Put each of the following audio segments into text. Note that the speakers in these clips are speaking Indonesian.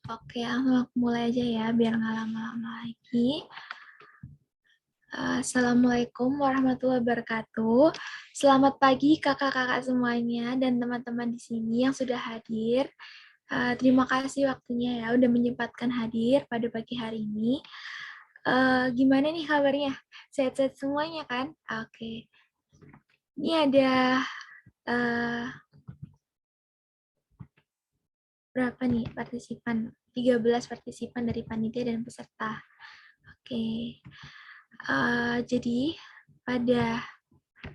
Oke, aku mulai aja ya, biar nggak lama-lama lagi. Assalamualaikum warahmatullahi wabarakatuh. Selamat pagi kakak-kakak semuanya dan teman-teman di sini yang sudah hadir. Terima kasih waktunya ya, udah menyempatkan hadir pada pagi hari ini. Gimana nih kabarnya? Sehat-sehat semuanya kan? Oke. Ini ada eh, berapa nih partisipan? 13 partisipan dari panitia dan peserta. Oke. Jadi pada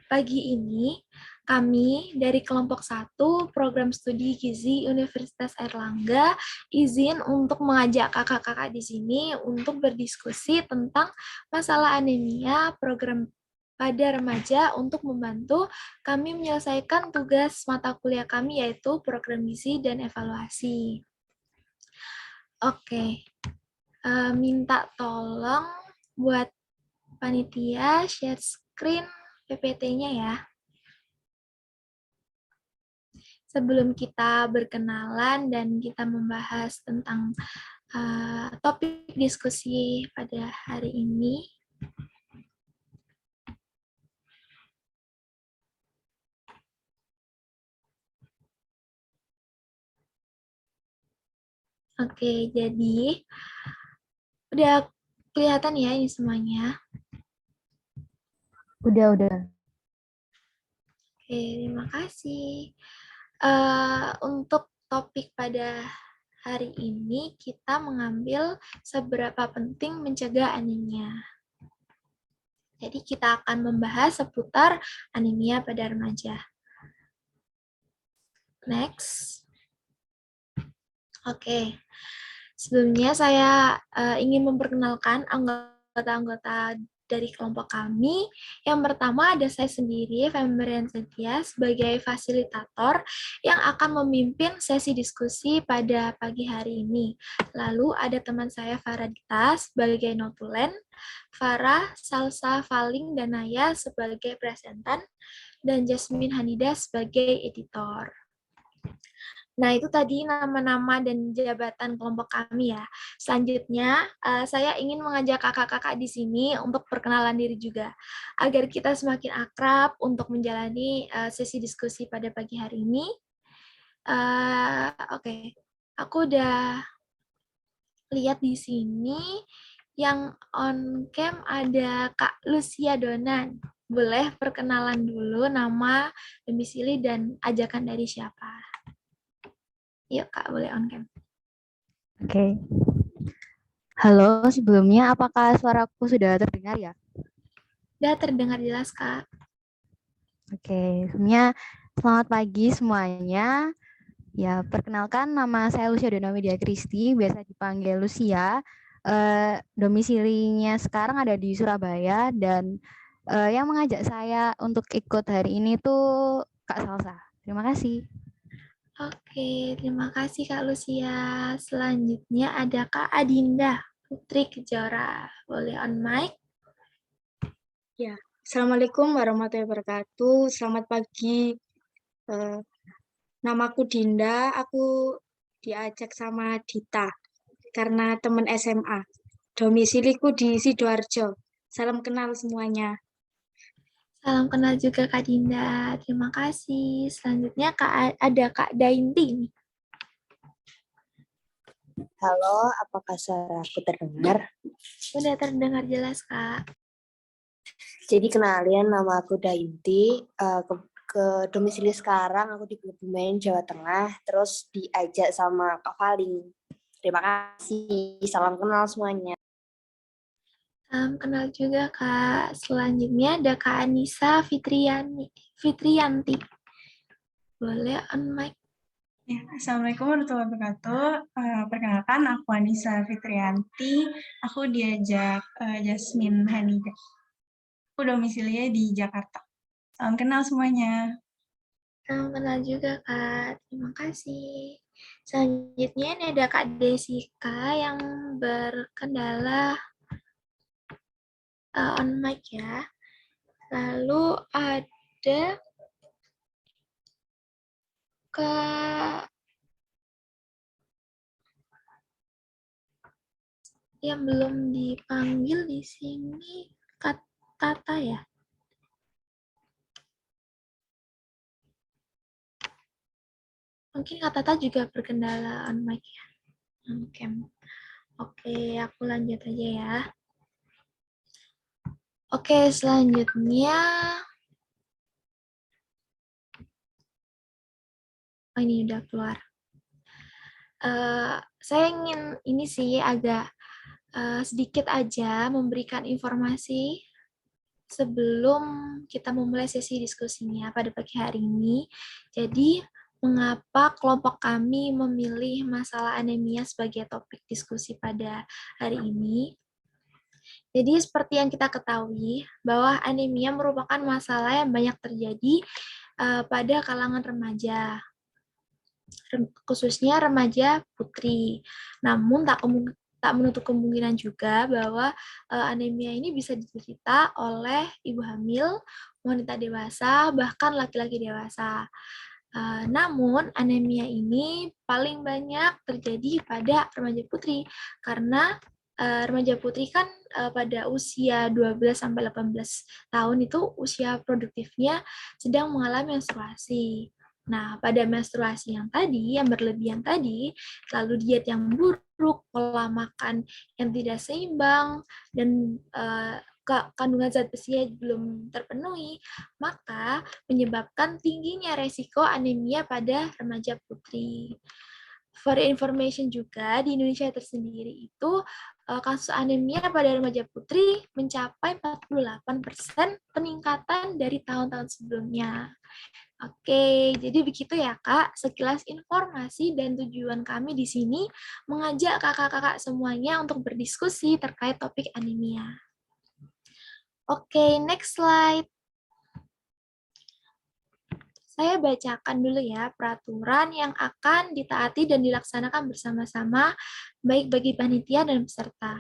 pagi ini kami dari kelompok 1 program studi gizi Universitas Airlangga izin untuk mengajak kakak-kakak di sini untuk berdiskusi tentang masalah anemia program pada remaja untuk membantu kami menyelesaikan tugas mata kuliah kami yaitu program gizi dan evaluasi. Oke, minta tolong buat panitia share screen PPT-nya ya. Sebelum kita berkenalan dan kita membahas tentang topik diskusi pada hari ini. Oke, jadi udah kelihatan ya ini semuanya. Udah. Oke, terima kasih. Untuk topik pada hari ini kita mengambil seberapa penting mencegah anemia. Jadi kita akan membahas seputar anemia pada remaja. Next. Oke. Sebelumnya saya ingin memperkenalkan anggota-anggota dari kelompok kami. Yang pertama ada saya sendiri, Fembrian Setia, sebagai fasilitator yang akan memimpin sesi diskusi pada pagi hari ini. Lalu ada teman saya Farah Dita sebagai notulen, Farah, Salsa, Faling, dan Naya sebagai presentan, dan Jasmine Hanida sebagai editor. Nah, itu tadi nama-nama dan jabatan kelompok kami ya. Selanjutnya, saya ingin mengajak kakak-kakak di sini untuk perkenalan diri juga, agar kita semakin akrab untuk menjalani sesi diskusi pada pagi hari ini. Oke, aku udah lihat di sini yang on cam ada Kak Lucia Donan. Boleh perkenalan dulu nama, domisili, dan ajakan dari siapa? Yuk Kak, boleh on cam. Oke. Halo, sebelumnya apakah suaraku sudah terdengar ya? Sudah terdengar jelas, Kak. Oke, sebelumnya selamat pagi semuanya. Ya, perkenalkan nama saya Lucia Dona Media Kristi, biasa dipanggil Lucia. Domisilinya sekarang ada di Surabaya dan yang mengajak saya untuk ikut hari ini tuh Kak Salsa. Terima kasih. Oke, terima kasih Kak Lucia. Selanjutnya ada Kak Adinda Putri Kejora. Boleh on mic? Ya, Assalamualaikum warahmatullahi wabarakatuh. Selamat pagi. Namaku Dinda, aku diajak sama Dita karena teman SMA. Domisiliku di Sidoarjo. Salam kenal semuanya. Salam kenal juga Kak Dinda. Terima kasih. Selanjutnya ada Kak Dainti. Halo, apakah suara aku terdengar? Sudah terdengar jelas, Kak. Jadi kenalin, nama aku Dainti. Ke domisili sekarang aku di Kebumen, Jawa Tengah. Terus diajak sama Kak Faling. Terima kasih. Salam kenal semuanya. Salam kenal juga, Kak. Selanjutnya ada Kak Anissa Fitriyanti. Boleh on mic? Ya, Assalamualaikum warahmatullahi wabarakatuh. Perkenalkan, aku Anissa Fitriyanti. Aku diajak Jasmine Hanida. Aku domisilinya di Jakarta. Salam kenal semuanya. Salam kenal juga, Kak. Terima kasih. Selanjutnya ini ada Kak Desika yang berkendala on mic ya. Lalu ada Kak Yang belum dipanggil di sini Kak Tata ya? Mungkin Kak Tata juga berkendala on mic ya. Oke. Oke, aku lanjut aja ya. Oke, selanjutnya. Oh, ini udah keluar. Saya ingin ini sih agak sedikit aja memberikan informasi sebelum kita memulai sesi diskusinya pada pagi hari ini. Jadi, mengapa kelompok kami memilih masalah anemia sebagai topik diskusi pada hari ini? Jadi, seperti yang kita ketahui, bahwa anemia merupakan masalah yang banyak terjadi pada kalangan remaja, khususnya remaja putri. Namun, tak menutup kemungkinan juga bahwa anemia ini bisa diderita oleh ibu hamil, wanita dewasa, bahkan laki-laki dewasa. Namun, anemia ini paling banyak terjadi pada remaja putri, karena remaja putri kan pada usia 12-18 tahun itu usia produktifnya sedang mengalami menstruasi. Nah, pada menstruasi yang tadi, yang berlebihan tadi, lalu diet yang buruk, pola makan yang tidak seimbang, dan kandungan zat besi belum terpenuhi, maka menyebabkan tingginya resiko anemia pada remaja putri. For information juga, di Indonesia tersendiri itu kasus anemia pada remaja putri mencapai 48% peningkatan dari tahun-tahun sebelumnya. Oke, jadi begitu ya Kak, sekilas informasi dan tujuan kami di sini mengajak kakak-kakak semuanya untuk berdiskusi terkait topik anemia. Oke, next slide. Saya bacakan dulu ya peraturan yang akan ditaati dan dilaksanakan bersama-sama, baik bagi panitia dan peserta.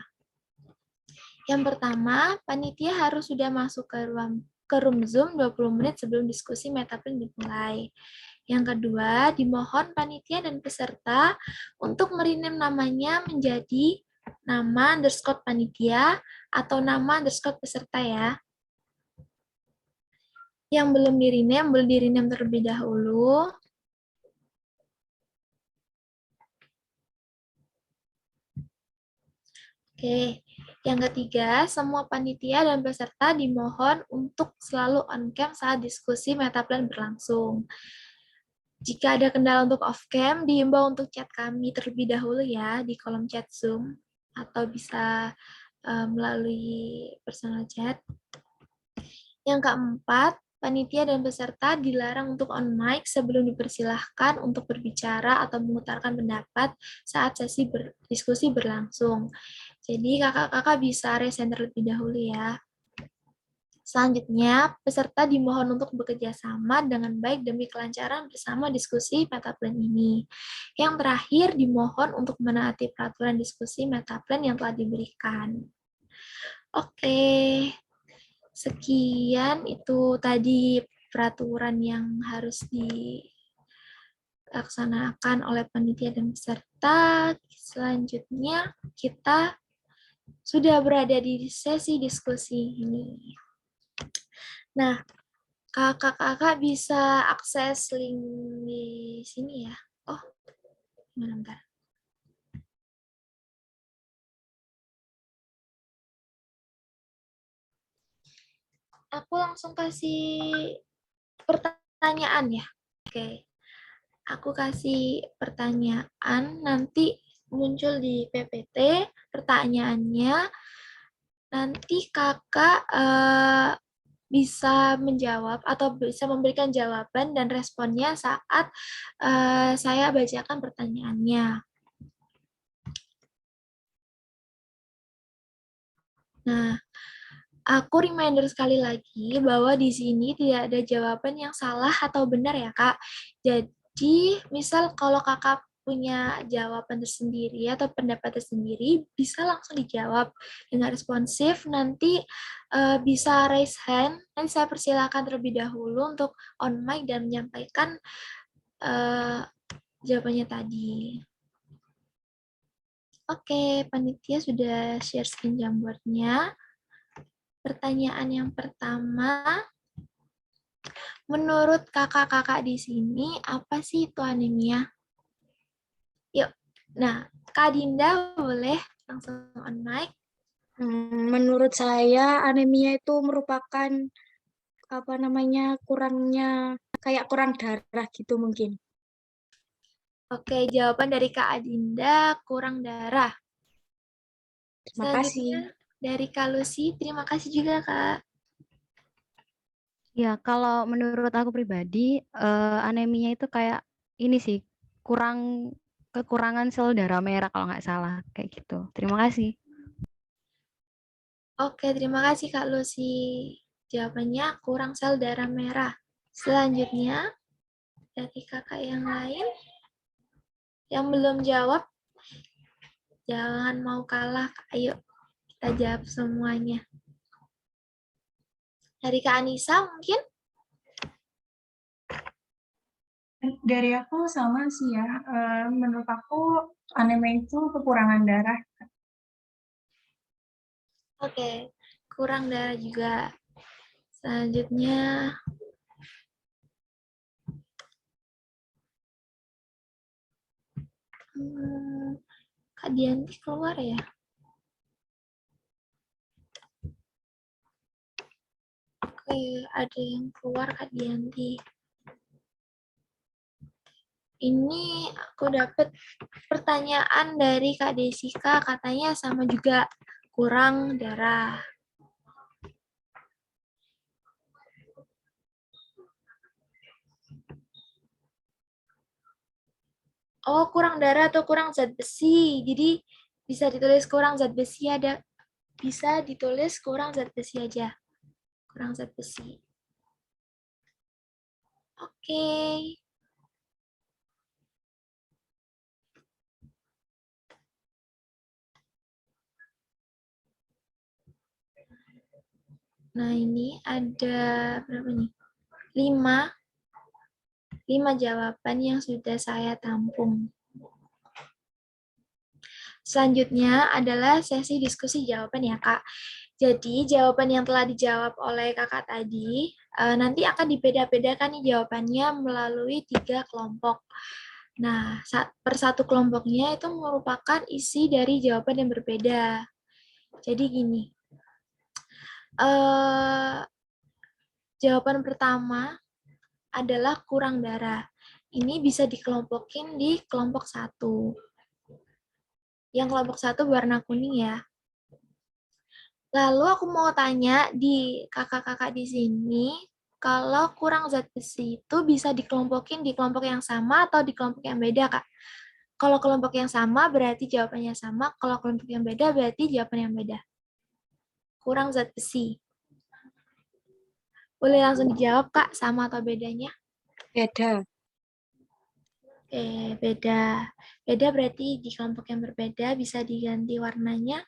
Yang pertama, panitia harus sudah masuk ke room Zoom 20 menit sebelum diskusi metaplan dimulai. Yang kedua, dimohon panitia dan peserta untuk merename namanya menjadi nama underscore panitia atau nama underscore peserta ya. Yang belum di-rename terlebih dahulu. Oke, yang ketiga, semua panitia dan peserta dimohon untuk selalu on-cam saat diskusi metaplan berlangsung. Jika ada kendala untuk off-cam, diimbau untuk chat kami terlebih dahulu ya di kolom chat Zoom, atau bisa melalui personal chat. Yang keempat, panitia dan peserta dilarang untuk on mic sebelum dipersilahkan untuk berbicara atau mengutarakan pendapat saat sesi diskusi berlangsung. Jadi kakak-kakak bisa resign terlebih dahulu ya. Selanjutnya, peserta dimohon untuk bekerja sama dengan baik demi kelancaran bersama diskusi metaplan ini. Yang terakhir, dimohon untuk menaati peraturan diskusi metaplan yang telah diberikan. Oke, sekian itu tadi peraturan yang harus dilaksanakan oleh panitia dan peserta. Selanjutnya, kita sudah berada di sesi diskusi ini. Nah, kakak-kakak bisa akses link di sini ya. Oh, bentar. Aku langsung kasih pertanyaan ya. Oke. Aku kasih pertanyaan, nanti muncul di PPT pertanyaannya. Nanti kakak bisa menjawab atau bisa memberikan jawaban dan responnya saat saya bacakan pertanyaannya. Nah, aku reminder sekali lagi bahwa di sini tidak ada jawaban yang salah atau benar ya, Kak. Jadi, misal kalau kakak punya jawaban tersendiri atau pendapat tersendiri, bisa langsung dijawab dengan responsif. Nanti bisa raise hand, nanti saya persilakan terlebih dahulu untuk on mic dan menyampaikan jawabannya tadi. Oke, panitia sudah share screen Jamboardnya. Pertanyaan yang pertama, menurut kakak-kakak di sini, apa sih itu anemia? Yuk, nah, Kak Dinda boleh langsung on mic. Menurut saya anemia itu merupakan apa namanya kurangnya kayak kurang darah gitu mungkin. Oke, jawaban dari Kak Adinda, kurang darah. Terima kasih. Selanjutnya dari Kak Lucy, terima kasih juga Kak. Ya, kalau menurut aku pribadi, anemia itu kayak ini sih, kekurangan sel darah merah kalau nggak salah, kayak gitu. Terima kasih. Oke, terima kasih Kak Lucy. Jawabannya kurang sel darah merah. Selanjutnya, dari kakak yang lain, yang belum jawab, jangan mau kalah. Ayo, kita jawab semuanya. Dari Kak Anissa mungkin? Dari aku sama sih ya. Menurut aku anemia itu kekurangan darah. Oke, kurang darah juga. Selanjutnya, Kak Dianti keluar ya? Oke, ada yang keluar Kak Dianti. Ini aku dapat pertanyaan dari Kak Desika, katanya sama juga kurang darah. Oh, kurang darah atau kurang zat besi. Jadi bisa ditulis kurang zat besi ada. Bisa ditulis kurang zat besi aja. Kurang zat besi. Oke. Nah, ini ada berapa nih? 5 jawaban yang sudah saya tampung. Selanjutnya adalah sesi diskusi jawaban ya, Kak. Jadi, jawaban yang telah dijawab oleh kakak tadi, nanti akan dibeda-bedakan nih jawabannya melalui 3 kelompok. Nah, per satu kelompoknya itu merupakan isi dari jawaban yang berbeda. Jadi gini, jawaban pertama adalah kurang darah. Ini bisa dikelompokin di kelompok 1. Yang kelompok 1 warna kuning ya. Lalu aku mau tanya di kakak-kakak di sini, kalau kurang zat besi itu bisa dikelompokin di kelompok yang sama atau di kelompok yang beda, Kak? Kalau kelompok yang sama berarti jawabannya sama, kalau kelompok yang beda berarti jawaban yang beda. Kurang zat besi. Boleh langsung dijawab, Kak, sama atau bedanya? Beda. Oke, beda. Beda berarti di kelompok yang berbeda bisa diganti warnanya.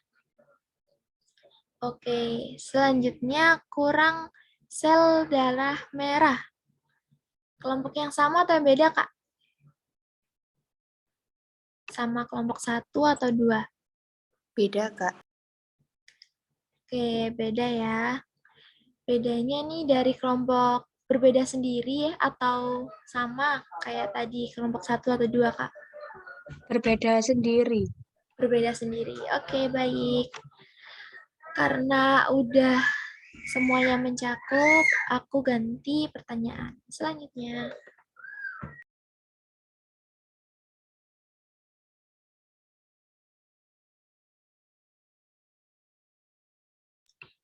Oke, selanjutnya kurang sel darah merah. Kelompok yang sama atau yang beda, Kak? Sama kelompok 1 atau 2? Beda, Kak. Oke, beda ya. Bedanya nih dari kelompok berbeda sendiri ya, atau sama kayak tadi kelompok 1 atau 2, Kak? Berbeda sendiri. Berbeda sendiri. Oke, baik. Karena udah semuanya mencakup, aku ganti pertanyaan selanjutnya.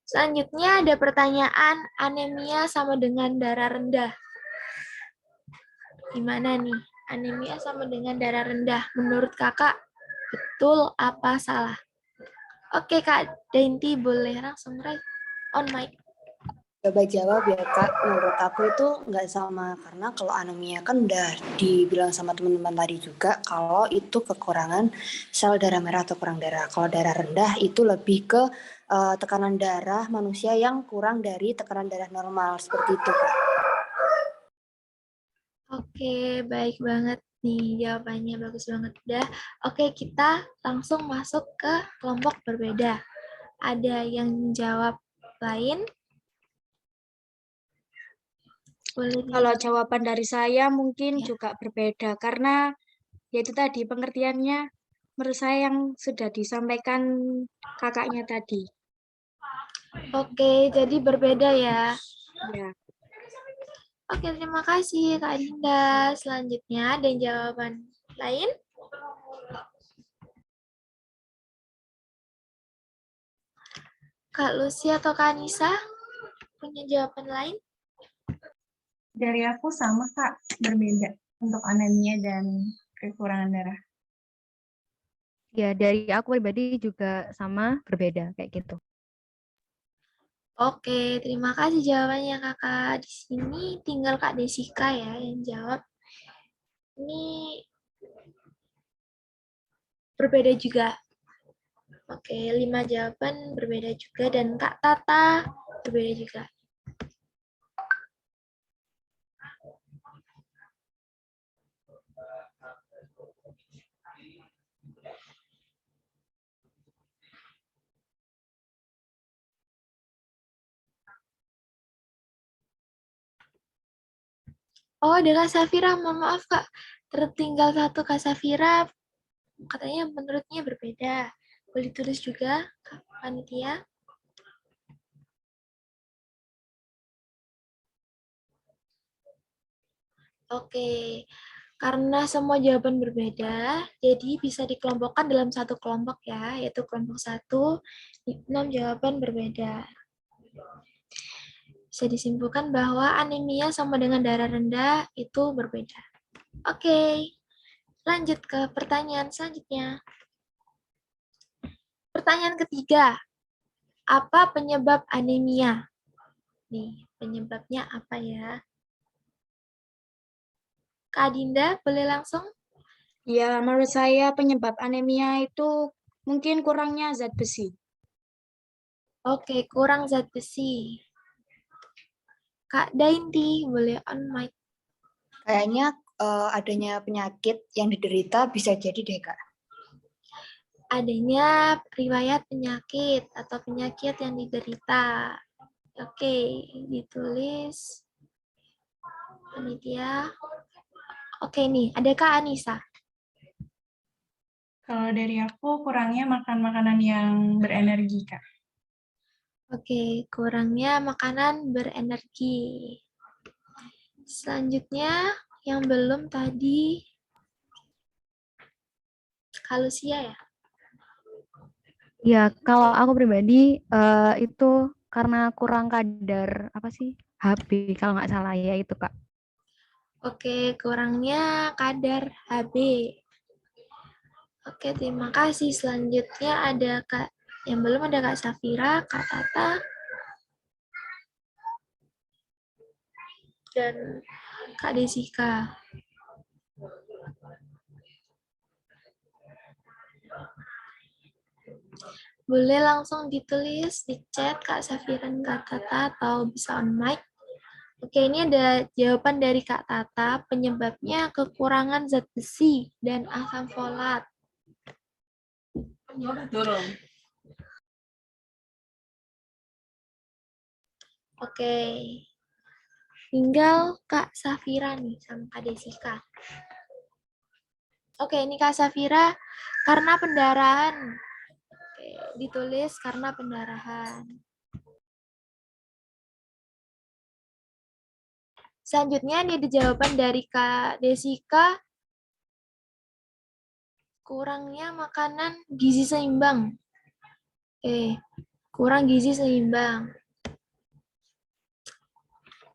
Selanjutnya ada pertanyaan, anemia sama dengan darah rendah. Gimana nih? Anemia sama dengan darah rendah. Menurut kakak, betul apa salah? Oke, Kak Dainty boleh langsung on mic. Coba jawab ya, Kak. Menurut aku itu nggak sama. Karena kalau anemia kan udah dibilang sama teman-teman tadi juga, kalau itu kekurangan sel darah merah atau kurang darah. Kalau darah rendah itu lebih ke tekanan darah manusia yang kurang dari tekanan darah normal. Seperti itu, Kak. Oke, baik banget. Nih, jawabannya bagus banget. Udah. Oke, kita langsung masuk ke kelompok berbeda. Ada yang jawab lain? Boleh Kalau jawaban dari saya mungkin Ya. juga berbeda karena yaitu tadi pengertiannya menurut saya yang sudah disampaikan kakaknya tadi. Oke, jadi berbeda ya. Ya. Oke, terima kasih Kak Dinda. Selanjutnya ada jawaban lain? Kak Lucy atau Kak Anissa punya jawaban lain? Dari aku sama Kak, berbeda untuk anemia dan kekurangan darah. Ya, dari aku pribadi juga sama, berbeda kayak gitu. Oke, terima kasih jawabannya Kakak. Di sini tinggal Kak Desika ya yang jawab. Ini berbeda juga. Oke, 5 jawaban berbeda juga dan Kak Tata berbeda juga. Oh, ada Kak Safira. Mohon maaf Kak. Tertinggal satu Kak Safira. Katanya menurutnya berbeda. Boleh tulis juga Kak Panitia. Oke, karena semua jawaban berbeda, jadi bisa dikelompokkan dalam satu kelompok ya, yaitu kelompok 1, 6 jawaban berbeda. Bisa disimpulkan bahwa anemia sama dengan darah rendah itu berbeda. Oke, lanjut ke pertanyaan selanjutnya. Pertanyaan ketiga, apa penyebab anemia? Nih, penyebabnya apa ya? Kak Dinda, boleh langsung? Ya, menurut saya penyebab anemia itu mungkin kurangnya zat besi. Oke, kurang zat besi. Kak Dainti, boleh on mic. Kayaknya adanya penyakit yang diderita bisa jadi deh, Kak. Adanya riwayat penyakit atau penyakit yang diderita. Oke, ditulis. Panitia. Oke nih, ada Kak Anissa. Kalau dari aku, kurangnya makan makanan yang berenergi, Kak. Oke, kurangnya makanan berenergi. Selanjutnya, yang belum tadi, Kak Lucia ya? Ya, kalau aku pribadi itu karena kurang kadar apa sih HB kalau nggak salah ya itu Kak. Oke, kurangnya kadar HB. Oke, terima kasih. Selanjutnya ada Kak, yang belum ada Kak Safira, Kak Tata, dan Kak Desika. Boleh langsung ditulis di chat Kak Safira dan Kak Tata atau bisa on mic. Oke, ini ada jawaban dari Kak Tata. Penyebabnya kekurangan zat besi dan asam folat. Oke, tinggal Kak Safira nih sama Kak Desika. Oke, ini Kak Safira karena pendarahan. Oke, ditulis karena pendarahan. Selanjutnya ini ada jawaban dari Kak Desika. Kurangnya makanan gizi seimbang. Oke, kurang gizi seimbang.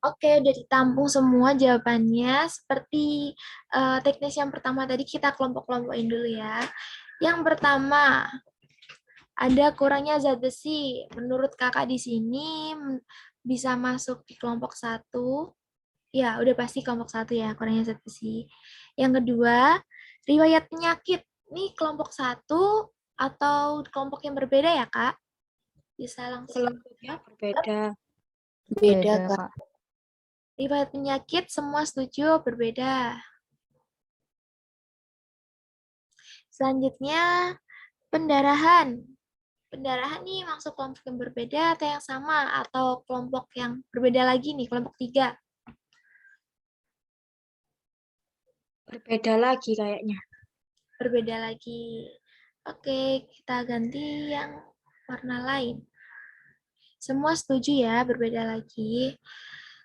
Oke, udah ditampung semua jawabannya. Seperti teknis yang pertama tadi kita kelompok-kelompokin dulu ya. Yang pertama, ada kurangnya zat besi. Menurut kakak di sini bisa masuk di kelompok 1. Ya, udah pasti kelompok 1 ya, kurangnya zat besi. Yang kedua, riwayat penyakit. Ini kelompok 1 atau kelompok yang berbeda ya, Kak? Bisa langsung. Kelompoknya berbeda. Beda, Beda Kak. Kak. Riwayat penyakit semua setuju berbeda. Selanjutnya, pendarahan. Pendarahan nih masuk kelompok yang berbeda atau yang sama, atau kelompok yang berbeda lagi nih, kelompok 3. Berbeda lagi kayaknya. Berbeda lagi. Oke, kita ganti yang warna lain. Semua setuju ya, berbeda lagi.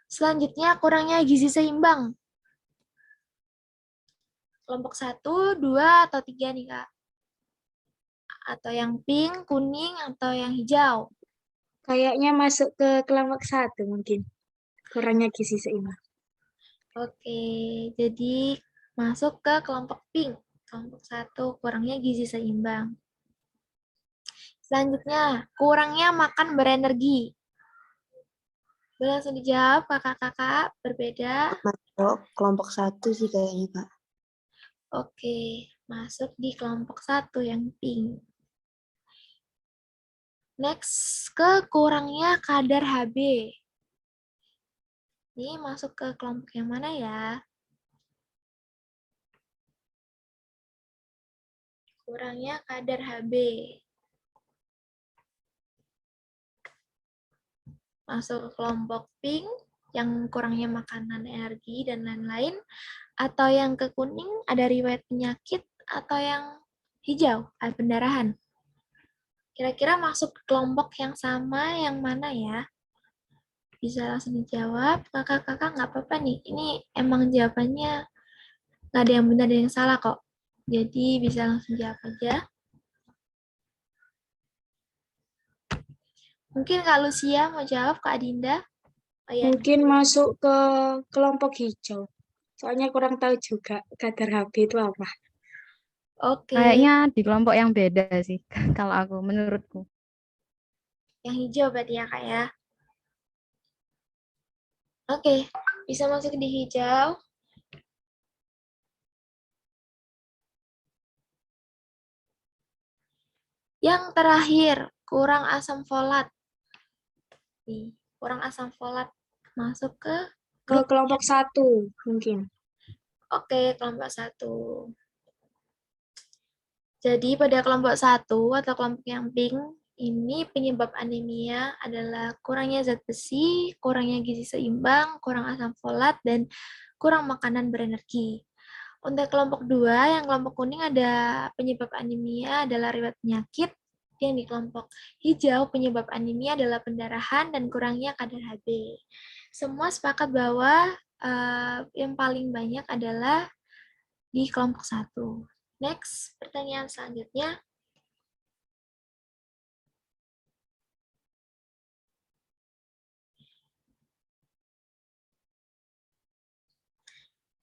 Selanjutnya, kurangnya gizi seimbang. Kelompok 1, 2, atau 3 nih, Kak? Atau yang pink, kuning, atau yang hijau? Kayaknya masuk ke kelompok 1 mungkin. Kurangnya gizi seimbang. Oke, jadi masuk ke kelompok pink. Kelompok 1, kurangnya gizi seimbang. Selanjutnya, kurangnya makan berenergi. Boleh langsung dijawab, kakak-kakak, berbeda. Masuk kelompok 1 sih kayaknya, Kak. Oke, masuk di kelompok 1 yang pink. Next, ke kurangnya kadar Hb. Ini masuk ke kelompok yang mana ya? Kurangnya kadar Hb. Masuk ke kelompok pink, yang kurangnya makanan, energi, dan lain-lain. Atau yang ke kuning, ada riwayat penyakit. Atau yang hijau, ada pendarahan. Kira-kira masuk ke kelompok yang sama, yang mana ya? Bisa langsung dijawab. Kakak-kakak nggak apa-apa nih. Ini emang jawabannya nggak ada yang benar dan yang salah kok. Jadi bisa langsung jawab aja. Mungkin Kak Lucia mau jawab, Kak Adinda? Oh, ya. Mungkin masuk ke kelompok hijau. Soalnya kurang tahu juga kadar Hb itu apa. Oke, Kayaknya di kelompok yang beda sih, kalau aku, menurutku. yang hijau berarti ya Kak ya. Oke, bisa masuk di hijau. Yang terakhir, kurang asam folat. Nih, kurang asam folat masuk ke Ke kelompok 1 mungkin. Oke, kelompok 1. Jadi pada kelompok 1 atau kelompok yang pink, ini penyebab anemia adalah kurangnya zat besi, kurangnya gizi seimbang, kurang asam folat, dan kurang makanan berenergi. Untuk kelompok 2, yang kelompok kuning ada penyebab anemia adalah riwayat penyakit. Yang di kelompok hijau, penyebab anemia adalah pendarahan dan kurangnya kadar Hb. Semua sepakat bahwa yang paling banyak adalah di kelompok 1. Next, pertanyaan selanjutnya.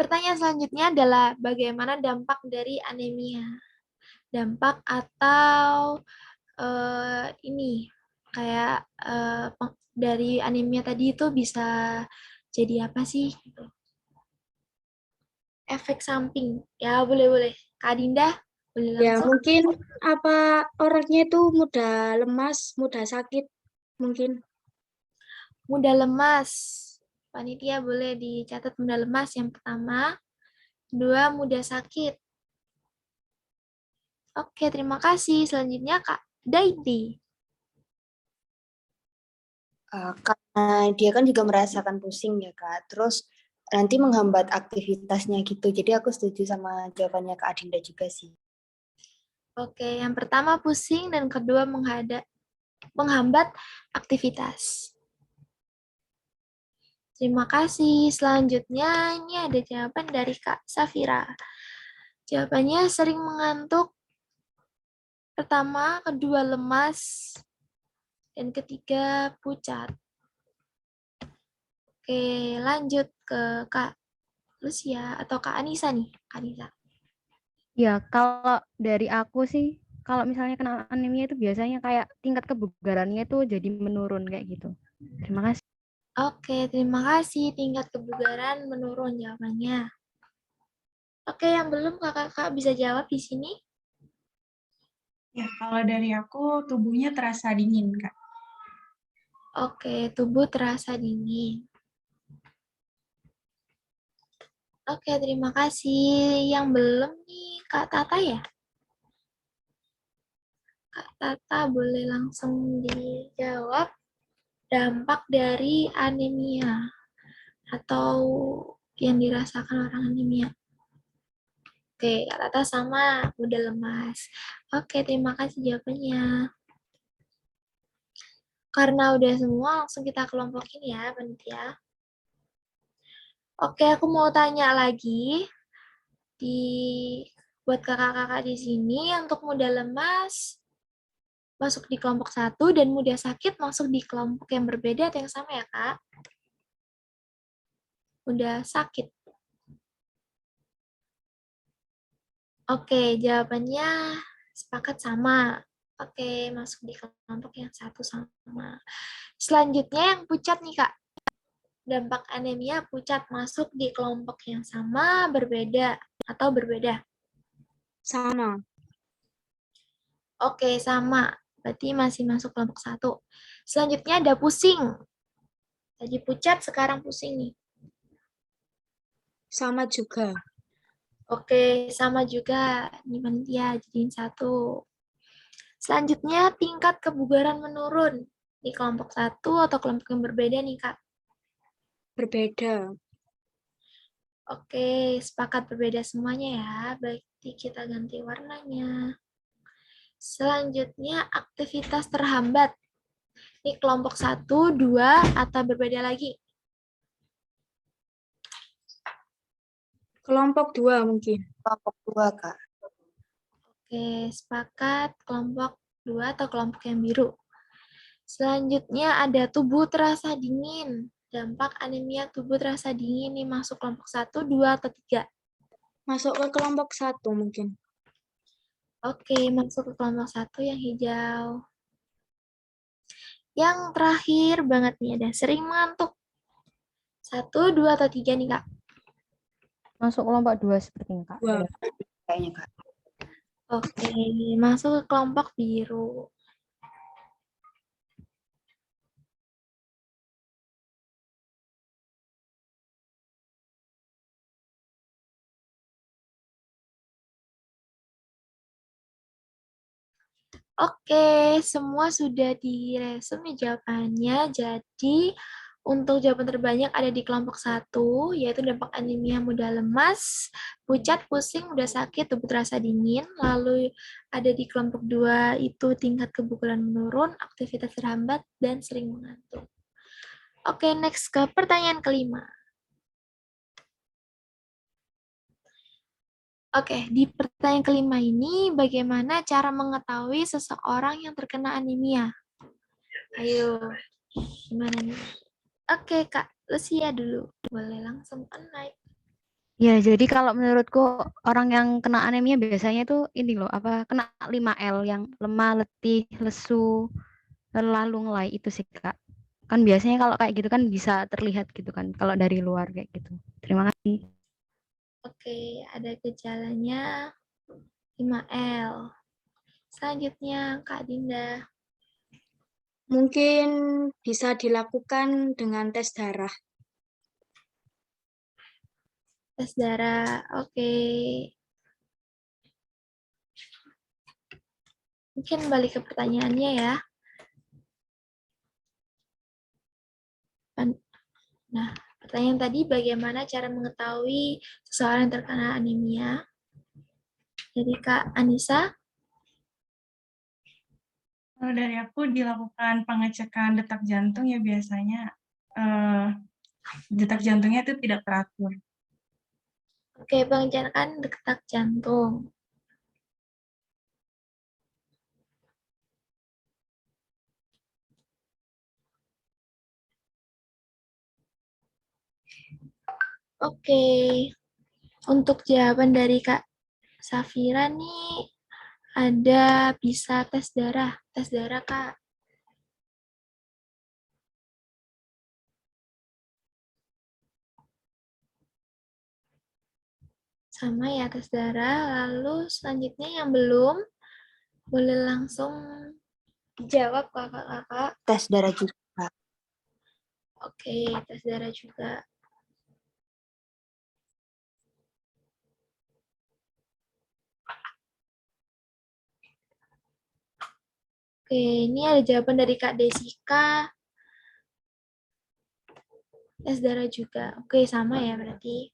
Pertanyaan selanjutnya adalah bagaimana dampak dari anemia? Dampak atau ini kayak dari anemia tadi itu bisa jadi apa sih? Efek samping. Ya, boleh-boleh. Kak Dinda, boleh Ya, langsung. mungkin apa orangnya itu mudah lemas, mudah sakit mungkin. Mudah lemas. Panitia boleh dicatat mudah lemas yang pertama. Kedua, mudah sakit. Oke, terima kasih. Selanjutnya Kak Daidi. Karena dia kan juga merasakan pusing ya, Kak. Terus nanti menghambat aktivitasnya gitu. Jadi aku setuju sama jawabannya Kak Adinda juga sih. Oke, yang pertama pusing dan kedua menghambat aktivitas. Terima kasih. Selanjutnya ini ada jawaban dari Kak Safira. Jawabannya sering mengantuk. Pertama, kedua lemas, dan ketiga pucat. Oke, lanjut ke Kak Lucia atau Kak Anissa nih, Kak Anissa. Ya, kalau dari aku sih, kalau misalnya kena anemia itu biasanya kayak tingkat kebugarannya itu jadi menurun kayak gitu. Terima kasih. Oke, terima kasih. Tingkat kebugaran menurun jawabannya. Oke, yang belum kakak-kakak bisa jawab di sini. Ya, kalau dari aku, tubuhnya terasa dingin, Kak. Oke, tubuh terasa dingin. Oke, terima kasih. Yang belum nih, Kak Tata ya? Kak Tata boleh langsung dijawab. Dampak dari anemia atau yang dirasakan orang anemia. Oke, Kak Tata sama, mudah lemas. Oke, terima kasih jawabannya. Karena udah semua, langsung kita kelompokin ya, panitia. Oke, aku mau tanya lagi buat kakak-kakak di sini untuk mudah lemas masuk di kelompok 1 dan mudah sakit masuk di kelompok yang berbeda atau yang sama ya, Kak? Mudah sakit. Oke, jawabannya sepakat sama. Oke, masuk di kelompok yang 1 sama. Selanjutnya yang pucat nih, Kak. Dampak anemia pucat masuk di kelompok yang sama, berbeda, atau berbeda? Sama. Oke, sama. Berarti masih masuk kelompok 1. Selanjutnya ada pusing. Tadi pucat, sekarang pusing nih. Sama juga. Oke, sama juga. Ini panitia, jadiin 1. Selanjutnya tingkat kebugaran menurun. Di kelompok 1 atau kelompok yang berbeda nih, Kak? Berbeda. Oke, sepakat berbeda semuanya ya. Berarti kita ganti warnanya. Selanjutnya aktivitas terhambat. Ini kelompok 1, 2, atau berbeda lagi? Kelompok 2 mungkin. Kelompok 2, Kak. Oke, sepakat kelompok 2 atau kelompok yang biru. Selanjutnya ada tubuh terasa dingin. Dampak anemia tubuh terasa dingin nih masuk kelompok 1, 2, atau 3? Masuk ke kelompok 1 mungkin. Oke, masuk ke kelompok 1 yang hijau. Yang terakhir banget nih ada sering mengantuk. 1, 2, atau 3 nih, Kak? Masuk kelompok 2 sepertinya, Kak. 2. Kayaknya, Kak. Oke, masuk ke kelompok biru. Oke, semua sudah diresume jawabannya. Jadi, untuk jawaban terbanyak ada di kelompok 1, yaitu dampak anemia mudah lemas, pucat, pusing, mudah sakit, tubuh terasa dingin. Lalu ada di kelompok 2 itu tingkat kebugaran menurun, aktivitas terhambat, dan sering mengantuk. Oke, next ke pertanyaan kelima. Oke, di pertanyaan kelima ini bagaimana cara mengetahui seseorang yang terkena anemia? Ayo, gimana nih? Oke, Kak Lucia dulu. Boleh langsung on-mic. Ya, jadi kalau menurutku orang yang kena anemia biasanya tuh ini loh, kena 5L yang lemah, letih, lesu, lelah, lunglai itu sih, Kak. Kan biasanya kalau kayak gitu kan bisa terlihat gitu kan kalau dari luar kayak gitu. Terima kasih. Oke, ada gejalanya 5L. Selanjutnya, Kak Dinda. Mungkin bisa dilakukan dengan tes darah. Tes darah, oke. Mungkin balik ke pertanyaannya ya. Nah, pertanyaan tadi bagaimana cara mengetahui seseorang yang terkena anemia? Jadi Kak Anissa. Kalau dari aku dilakukan pengecekan detak jantung ya biasanya detak jantungnya itu tidak teratur. Oke, pengecekan detak jantung. Oke, untuk jawaban dari Kak Safira nih ada bisa tes darah. Tes darah, Kak. Sama ya, tes darah. Lalu selanjutnya yang belum, boleh langsung dijawab kakak-kakak. Tes darah juga, Kak. Oke, tes darah juga. Oke, ini ada jawaban dari Kak Desika. Tes darah juga. Oke, sama ya berarti.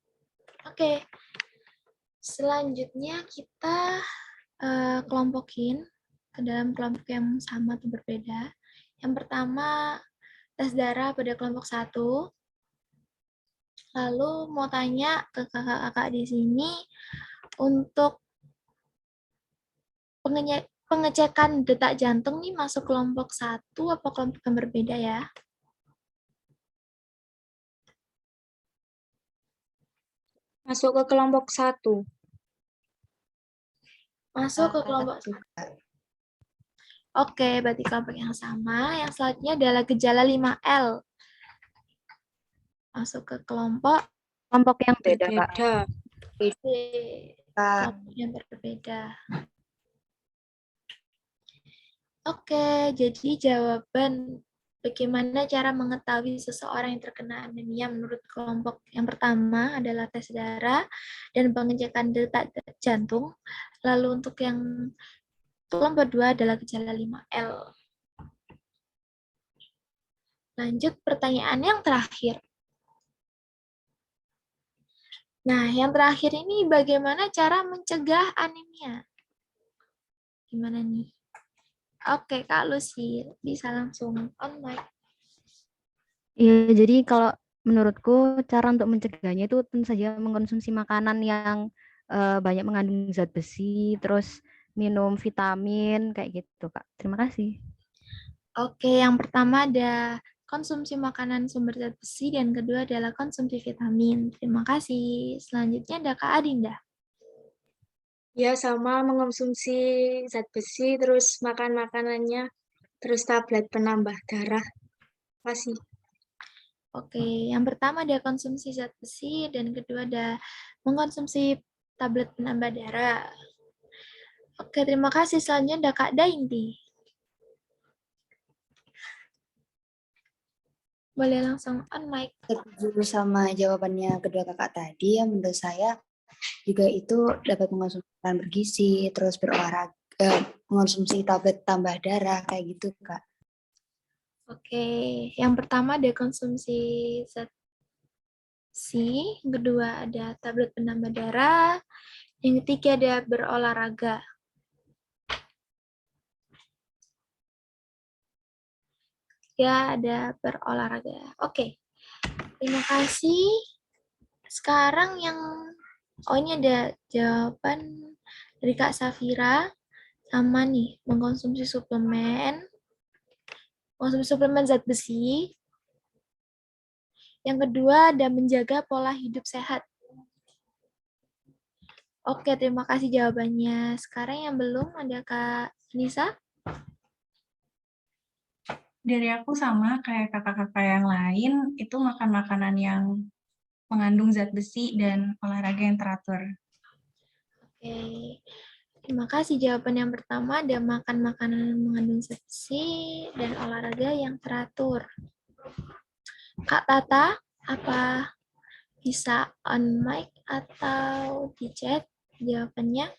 Oke. Selanjutnya kita kelompokin ke dalam kelompok yang sama atau berbeda. Yang pertama, tes darah pada kelompok 1. Lalu mau tanya ke kakak-kakak di sini untuk pengecekan detak jantung nih masuk kelompok 1 apa kelompok yang berbeda ya? Masuk ke kelompok 1. Masuk ke kelompok 1. Oke, berarti kelompok yang sama. Yang selanjutnya adalah gejala 5L. Masuk ke kelompok yang beda, Kak. Berbeda. B. Kelompok yang berbeda. Oke, jadi jawaban bagaimana cara mengetahui seseorang yang terkena anemia menurut kelompok yang pertama adalah tes darah dan pengecekan detak jantung. Lalu untuk yang kelompok 2 adalah gejala 5L. Lanjut pertanyaan yang terakhir. Nah, yang terakhir ini bagaimana cara mencegah anemia? Gimana nih? Oke, Kak Lucy, bisa langsung on mic. Iya, jadi kalau menurutku cara untuk mencegahnya itu tentu saja mengkonsumsi makanan yang banyak mengandung zat besi, terus minum vitamin kayak gitu, Kak. Terima kasih. Oke, yang pertama ada konsumsi makanan sumber zat besi dan kedua adalah konsumsi vitamin. Terima kasih. Selanjutnya ada Kak Adinda. Ya, sama mengonsumsi zat besi, terus makan makanannya, terus tablet penambah darah. Kasih. Oke, yang pertama ada konsumsi zat besi dan kedua ada mengkonsumsi tablet penambah darah. Oke, terima kasih. Selanjutnya ada Kak Dainti. Boleh langsung on mic. Setuju sama jawabannya kedua kakak tadi, ya menurut saya juga itu dapat mengonsumsi makanan bergizi, terus berolahraga, mengonsumsi tablet tambah darah, kayak gitu, Kak. Oke, yang pertama ada konsumsi zat besi, yang kedua ada tablet penambah darah, yang ketiga ada berolahraga. Ketiga ada berolahraga. Oke, terima kasih. Sekarang yang, ini ada jawaban dari Kak Safira, sama nih, mengkonsumsi suplemen zat besi. Yang kedua ada menjaga pola hidup sehat. Oke, terima kasih jawabannya. Sekarang yang belum ada Kak Nisa. Dari aku sama kayak kakak-kakak yang lain, itu makan makanan yang mengandung zat besi dan olahraga yang teratur. Oke, terima kasih. Jawaban yang pertama ada makan makanan mengandung zat besi dan olahraga yang teratur. Kak Tata, apa bisa on mic atau di chat jawabannya?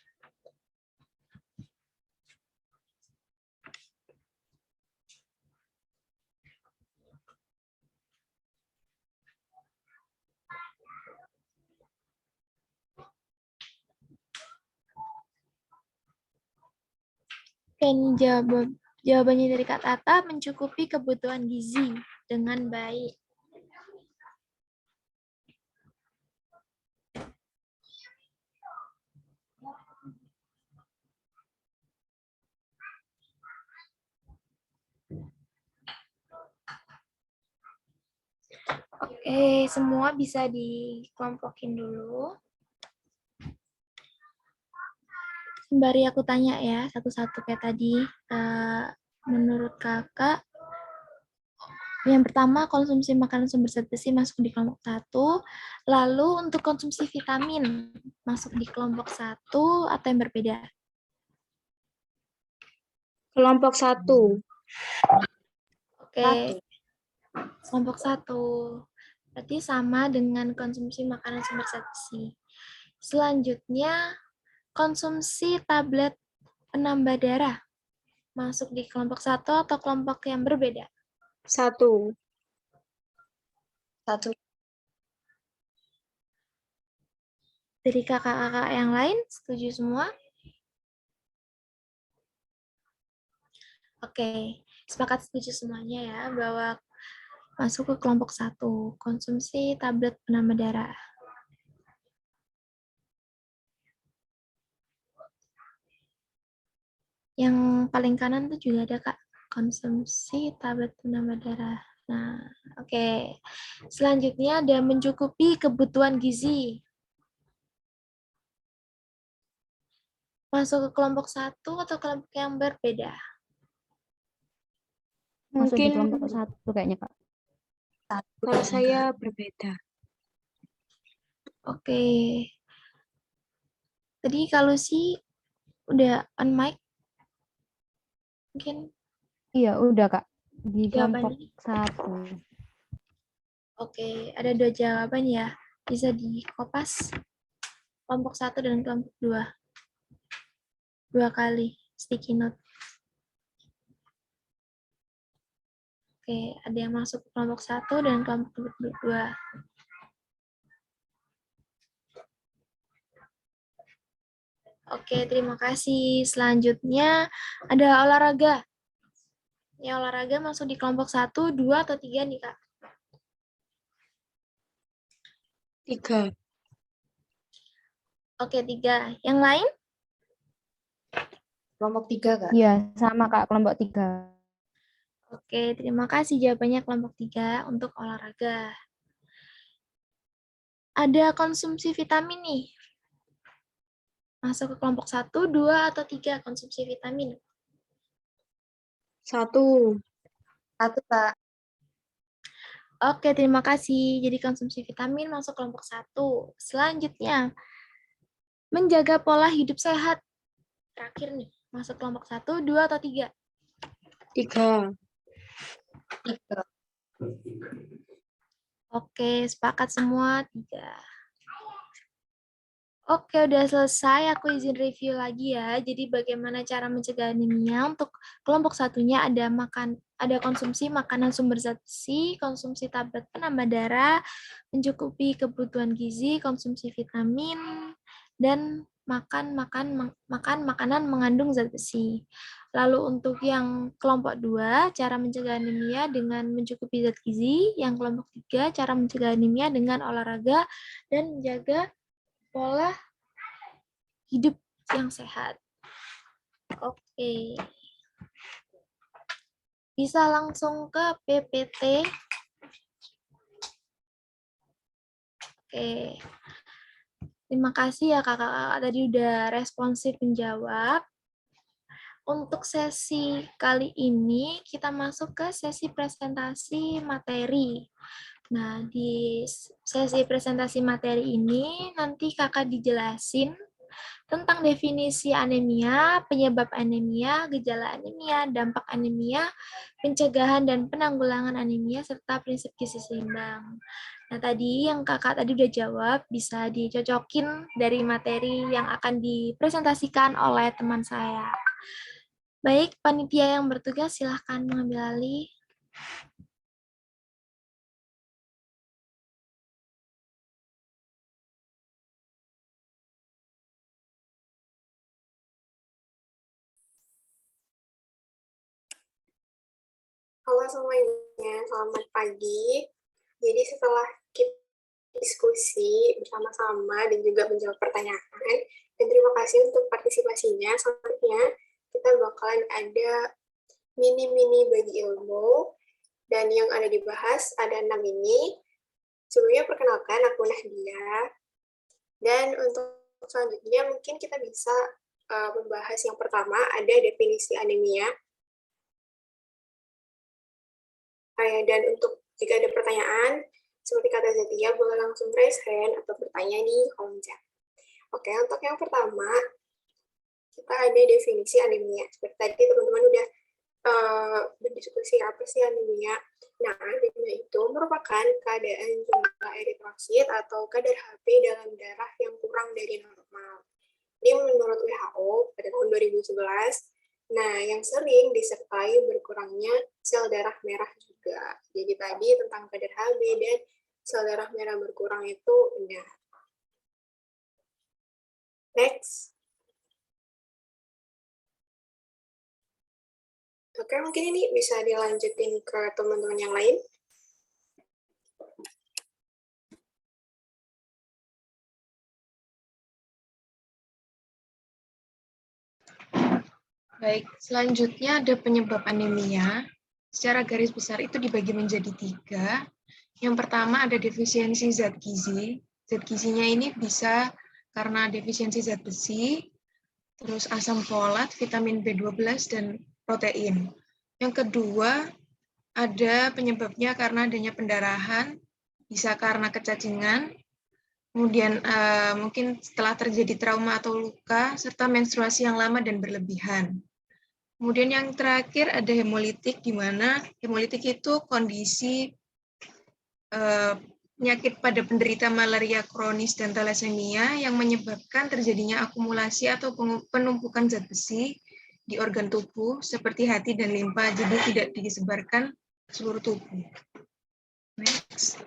Dan jawabannya dari Kak Tata mencukupi kebutuhan gizi dengan baik. Oke, semua bisa dikelompokin dulu. Sembari aku tanya ya, satu-satu kayak tadi. Menurut kakak, yang pertama konsumsi makanan sumber zat besi masuk di kelompok 1. Lalu untuk konsumsi vitamin masuk di kelompok 1 atau yang berbeda? Kelompok 1. Oke, kelompok 1. Berarti sama dengan konsumsi makanan sumber zat besi. Selanjutnya, konsumsi tablet penambah darah. masuk di kelompok 1 atau kelompok yang berbeda? 1. 1. Dari kakak-kakak yang lain, setuju semua? Oke, sepakat setuju semuanya ya, bahwa masuk ke kelompok 1, konsumsi tablet penambah darah. Yang paling kanan tuh juga ada, Kak, konsumsi tablet penambah darah. Nah, oke. Selanjutnya ada mencukupi kebutuhan gizi. Masuk ke kelompok 1 atau kelompok yang berbeda? Masuk di Mungkin kelompok 1 kayaknya, Kak. kalau saya berbeda. Oke. Tadi kalau sih udah on mic, mungkin Iya, udah, Kak. Di kelompok jawabannya. 1. Oke, ada 2 jawaban ya. Bisa dikopas. Kelompok 1 dan kelompok 2. 2 kali sticky note. Oke, ada yang masuk ke kelompok 1 dan kelompok 2. Oke, terima kasih. Selanjutnya ada olahraga. Ya, olahraga masuk di kelompok 1, 2, atau 3 nih, Kak? 3. Oke, 3. Yang lain? Kelompok 3, Kak. Iya, sama, Kak, kelompok 3. Oke, terima kasih jawabannya kelompok 3 untuk olahraga. Ada konsumsi vitamin nih. Masuk ke kelompok 1, 2, atau 3 konsumsi vitamin? 1. 1, Kak. Oke, terima kasih. Jadi konsumsi vitamin masuk kelompok 1. Selanjutnya, menjaga pola hidup sehat. Terakhir nih, masuk kelompok 1, 2, atau 3? 3. 3. Oke, sepakat semua 3. Oke, udah selesai. Aku izin review lagi ya. Jadi bagaimana cara mencegah anemia? Untuk kelompok satunya ada konsumsi makanan sumber zat besi, konsumsi tablet penambah darah, mencukupi kebutuhan gizi, konsumsi vitamin, dan makan makanan mengandung zat besi. Lalu untuk yang kelompok 2, cara mencegah anemia dengan mencukupi zat gizi. Yang kelompok 3, cara mencegah anemia dengan olahraga dan menjaga pola hidup yang sehat. Oke. Bisa langsung ke PPT. Oke. Terima kasih ya kakak-kakak tadi udah responsif menjawab. Untuk sesi kali ini kita masuk ke sesi presentasi materi. Nah, di sesi presentasi materi ini nanti kakak dijelasin tentang definisi anemia, penyebab anemia, gejala anemia, dampak anemia, pencegahan dan penanggulangan anemia, serta prinsip gizi seimbang. Nah, tadi yang kakak tadi udah jawab, bisa dicocokin dari materi yang akan dipresentasikan oleh teman saya. Baik, panitia yang bertugas silahkan mengambil alih. Halo semuanya, selamat pagi. Jadi setelah kita diskusi bersama-sama dan juga menjawab pertanyaan, dan terima kasih untuk partisipasinya. Selanjutnya kita bakalan ada mini-mini bagi ilmu, dan yang ada dibahas ada 6 ini. Sebelumnya perkenalkan, aku Nahdia. Dan untuk selanjutnya mungkin kita bisa membahas yang pertama, ada definisi anemia. Dan untuk jika ada pertanyaan, seperti kata Zatia, boleh langsung raise hand atau bertanya di kolom chat. Oke, untuk yang pertama, kita ada definisi anemia. Seperti tadi teman-teman udah berdiskusi apa sih anemia. Nah, anemia itu merupakan keadaan jumlah eritrosit atau kadar Hb dalam darah yang kurang dari normal. Ini menurut WHO pada tahun 2011, Nah, yang sering disertai berkurangnya sel darah merah juga. Jadi tadi tentang kadar Hb dan sel darah merah berkurang itu benar. Next. Oke, mungkin ini bisa dilanjutin ke teman-teman yang lain. Baik, selanjutnya ada penyebab anemia. Secara garis besar itu dibagi menjadi 3. Yang pertama ada defisiensi zat gizi. Zat gizinya ini bisa karena defisiensi zat besi, terus asam folat, vitamin B12, dan protein. Yang kedua, ada penyebabnya karena adanya pendarahan, bisa karena kecacingan, kemudian mungkin setelah terjadi trauma atau luka, serta menstruasi yang lama dan berlebihan. Kemudian yang terakhir ada hemolitik, di mana hemolitik itu kondisi penyakit pada penderita malaria kronis dan thalassemia yang menyebabkan terjadinya akumulasi atau penumpukan zat besi di organ tubuh seperti hati dan limpa, jadi tidak disebarkan seluruh tubuh. Next.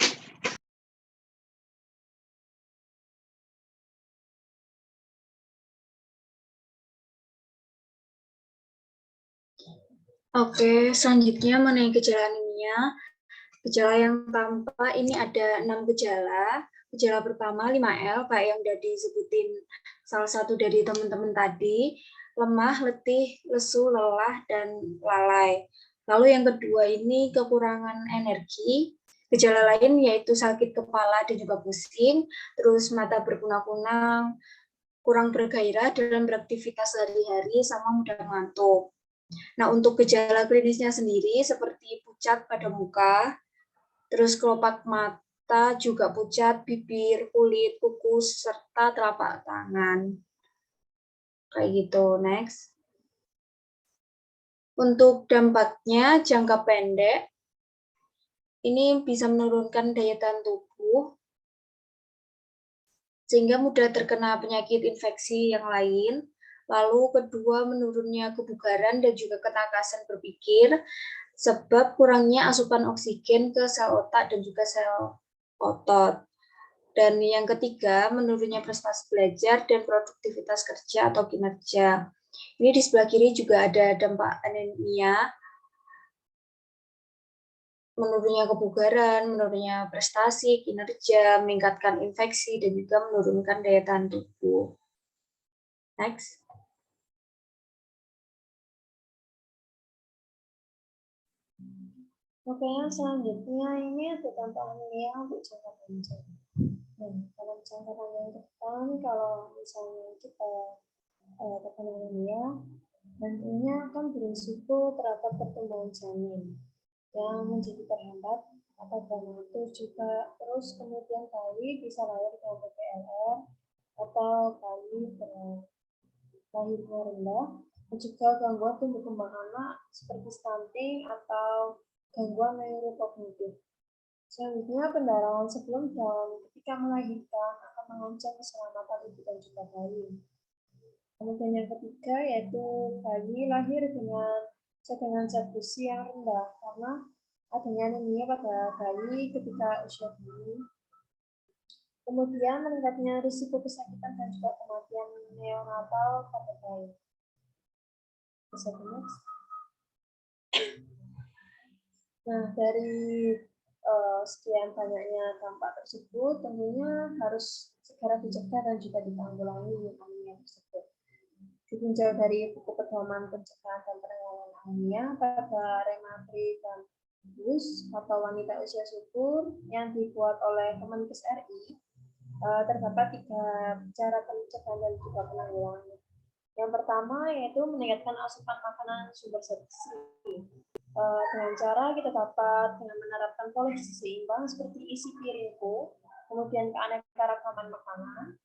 Oke, selanjutnya mengenai gejala anemia. Gejala yang tampak ini ada 6 gejala. Gejala pertama 5L, kayak yang udah disebutin salah satu dari teman-teman tadi. Lemah, letih, lesu, lelah, dan lalai. Lalu yang kedua ini kekurangan energi. Gejala lain yaitu sakit kepala dan juga pusing, terus mata berkunang-kunang, kurang bergairah dalam beraktivitas sehari-hari, sama mudah ngantuk. Nah, untuk gejala klinisnya sendiri seperti pucat pada muka, terus kelopak mata juga pucat, bibir, kulit, kuku, serta telapak tangan. Kayak gitu, next. Untuk dampaknya jangka pendek, ini bisa menurunkan daya tahan tubuh, sehingga mudah terkena penyakit infeksi yang lain. Lalu kedua, menurunnya kebugaran dan juga ketakasan berpikir, sebab kurangnya asupan oksigen ke sel otak dan juga sel otot. Dan yang ketiga, menurunnya prestasi belajar dan produktivitas kerja atau kinerja. Ini di sebelah kiri juga ada dampak anemia, menurunnya kebugaran, menurunnya prestasi, kinerja, meningkatkan infeksi, dan juga menurunkan daya tahan tubuh. Next. Oke, yang selanjutnya ini ada dampak anemia untuk jangka panjang. Nah, dalam jangka panjang ke depan, kalau misalnya kita terkena anemia, nantinya akan berisiko terhadap pertumbuhan janin yang menjadi terhambat atau prematur juga. Terus kemudian bayi bisa lahir dengan PPLR atau bayi berlahirnya rendah, dan juga gangguan tumbuh kembang anak seperti stunting atau gangguan neurokognitif. Selanjutnya, pendarahan sebelum dan ketika melahirkan akan mengancam keselamatan ibu dan juga bayi. Kemudian yang ketiga yaitu bayi lahir dengan cadangan zat besi yang rendah karena adanya anemia pada bayi ketika usia dini. Kemudian meningkatnya risiko kesakitan dan juga kematian neonatal pada bayi. Bisa next. Nah, dari sekian banyaknya dampak tersebut, tentunya harus segera dicegah dan juga ditanggulangi anemia tersebut. Ditinjau dari buku pedoman pencegahan dan penanggulangan anemia pada rematri dan Bus atau wanita usia subur yang dibuat oleh Kemenkes RI, terdapat 3 cara pencegahan dan juga penanggulangan. Yang pertama yaitu meningkatkan asupan makanan sumber zat besi. Dengan cara kita dapat dengan menerapkan pola gizi seimbang seperti isi piringku, kemudian keanekaragaman makanan,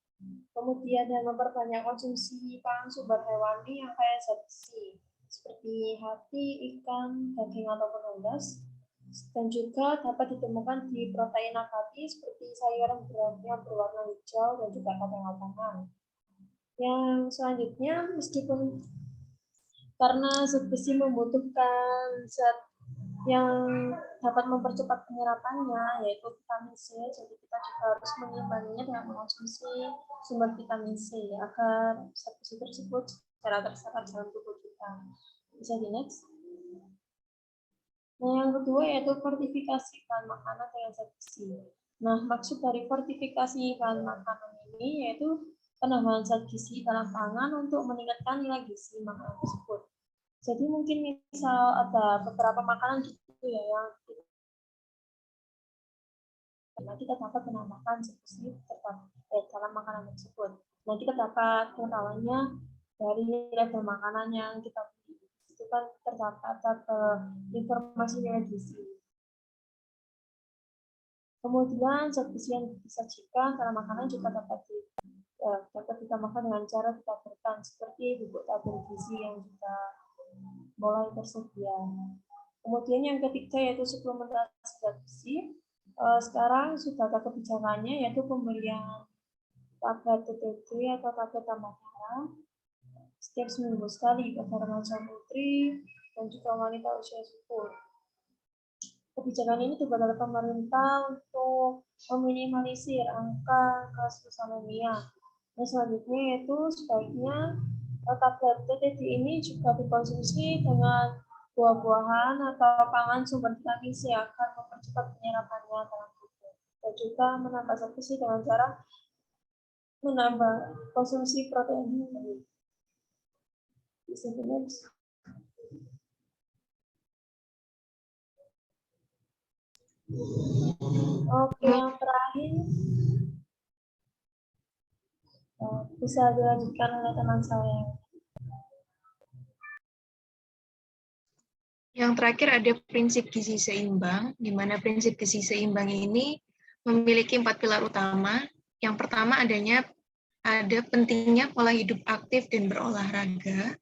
kemudian dengan memperbanyak konsumsi pangan sumber hewani yang kaya zat besi seperti hati, ikan, daging ataupun unggas, dan juga dapat ditemukan di protein nabati seperti sayuran yang berwarna hijau dan juga kacang-kacangan. Yang selanjutnya, meskipun karena zat besi membutuhkan zat yang dapat mempercepat penyerapannya, yaitu vitamin C. Jadi kita juga harus mengimbanginya dengan mengonsumsi sumber vitamin C agar zat besi tersebut secara terserap dalam tubuh kita. Bisa di next. Nah, yang kedua yaitu fortifikasi bahan makanan dengan zat besi. Nah, maksud dari fortifikasi bahan makanan ini yaitu penambahan zat gizi dalam pangan untuk meningkatkan nilai gizi makanan tersebut. Jadi mungkin misal ada beberapa makanan gitu ya yang kita dapat menambahkan zat besi dalam makanan tersebut. Nah, kita dapat pengetahuannya dari level makanan yang kita beli. Itu kan terdapat informasi nilai gizi. Kemudian zat besi yang disajikan dalam makanan juga dapat ditambahkan dengan cara ditaburkan seperti bubuk tabur gizi yang juga mulai tersedia. Kemudian yang ketiga yaitu suplementasi zat besi. Sekarang sudah ada kebijakannya yaitu pemberian tablet TTG atau tablet tambah darah setiap seminggu sekali pada remaja putri dan juga wanita usia subur. Kebijakan ini dibuat oleh pemerintah untuk meminimalisir angka kasus anemia. Nah, selanjutnya yaitu sebaiknya tablet TTG ini juga dikonsumsi dengan buah-buahan atau pangan sumber vitamin C agar mempercepat penyerapannya dalam tubuh. Dan juga menambah zat besi dengan cara menambah konsumsi protein. Oke, yang terakhir bisa dilanjutkan oleh teman saya. Yang terakhir ada prinsip gizi seimbang, di mana prinsip gizi seimbang ini memiliki 4 pilar utama. Yang pertama ada pentingnya pola hidup aktif dan berolahraga.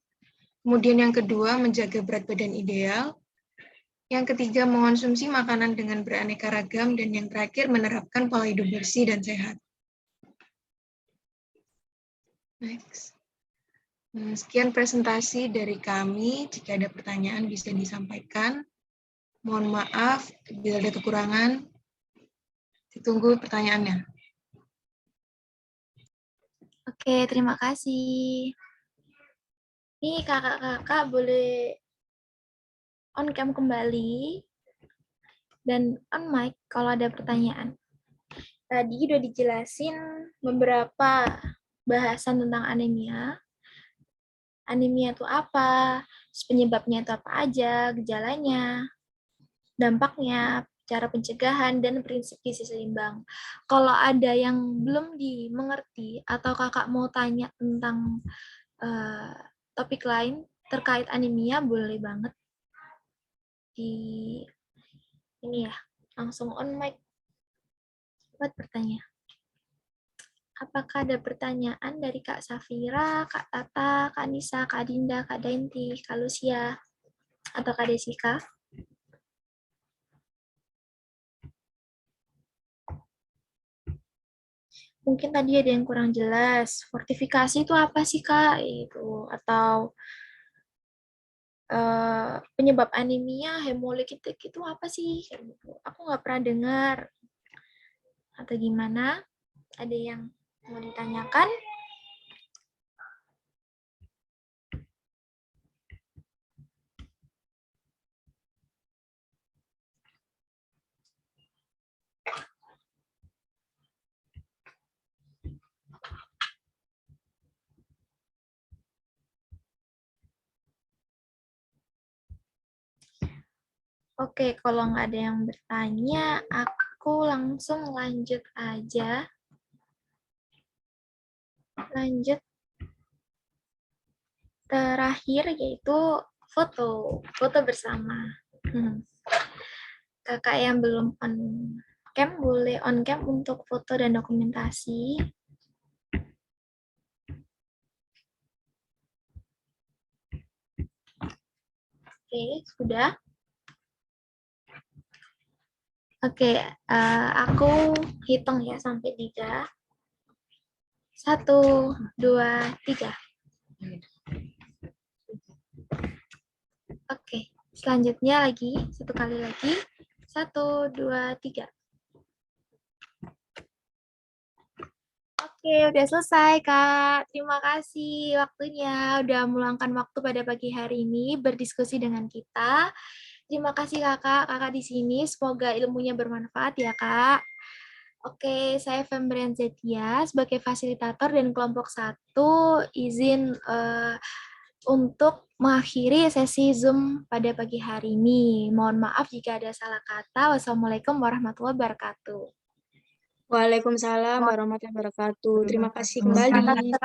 Kemudian yang kedua, menjaga berat badan ideal. Yang ketiga, mengonsumsi makanan dengan beraneka ragam. Dan yang terakhir, menerapkan pola hidup bersih dan sehat. Next. Sekian presentasi dari kami. Jika ada pertanyaan bisa disampaikan. Mohon maaf bila ada kekurangan. Ditunggu pertanyaannya. Oke, terima kasih. Nih kakak-kakak boleh on cam kembali dan on mic kalau ada pertanyaan. Tadi udah dijelasin beberapa bahasan tentang anemia. Anemia itu apa, penyebabnya itu apa aja, gejalanya, dampaknya, cara pencegahan, dan prinsip gizi seimbang. Kalau ada yang belum dimengerti atau kakak mau tanya tentang topik lain terkait anemia, boleh banget di ini ya, langsung on mic buat bertanya. Apakah ada pertanyaan dari Kak Safira, Kak Tata, Kak Nisa, Kak Dinda, Kak Dainti, Kak Lucia, atau Kak Desika? Mungkin tadi ada yang kurang jelas. Fortifikasi itu apa sih, Kak? Itu atau penyebab anemia hemolikitik itu apa sih? Aku nggak pernah dengar. Atau gimana? Ada yang mau ditanyakan? Oke, kalau nggak ada yang bertanya, aku langsung lanjut aja. Lanjut terakhir yaitu foto bersama. Kakak yang belum on cam boleh on cam untuk foto dan dokumentasi. Oke, sudah. Oke, aku hitung ya sampai 3. 1, 2, 3. Selanjutnya lagi, satu kali lagi. 1, 2, 3. Oke, udah selesai, Kak. Terima kasih waktunya udah meluangkan waktu pada pagi hari ini berdiskusi dengan kita. Terima kasih, Kakak. Kakak di sini. Semoga ilmunya bermanfaat ya, Kak. Oke, saya Fembrian Zetia sebagai fasilitator dan kelompok 1 izin untuk mengakhiri sesi Zoom pada pagi hari ini. Mohon maaf jika ada salah kata. Wassalamualaikum warahmatullahi wabarakatuh. Waalaikumsalam warahmatullahi wabarakatuh. Terima kasih kembali.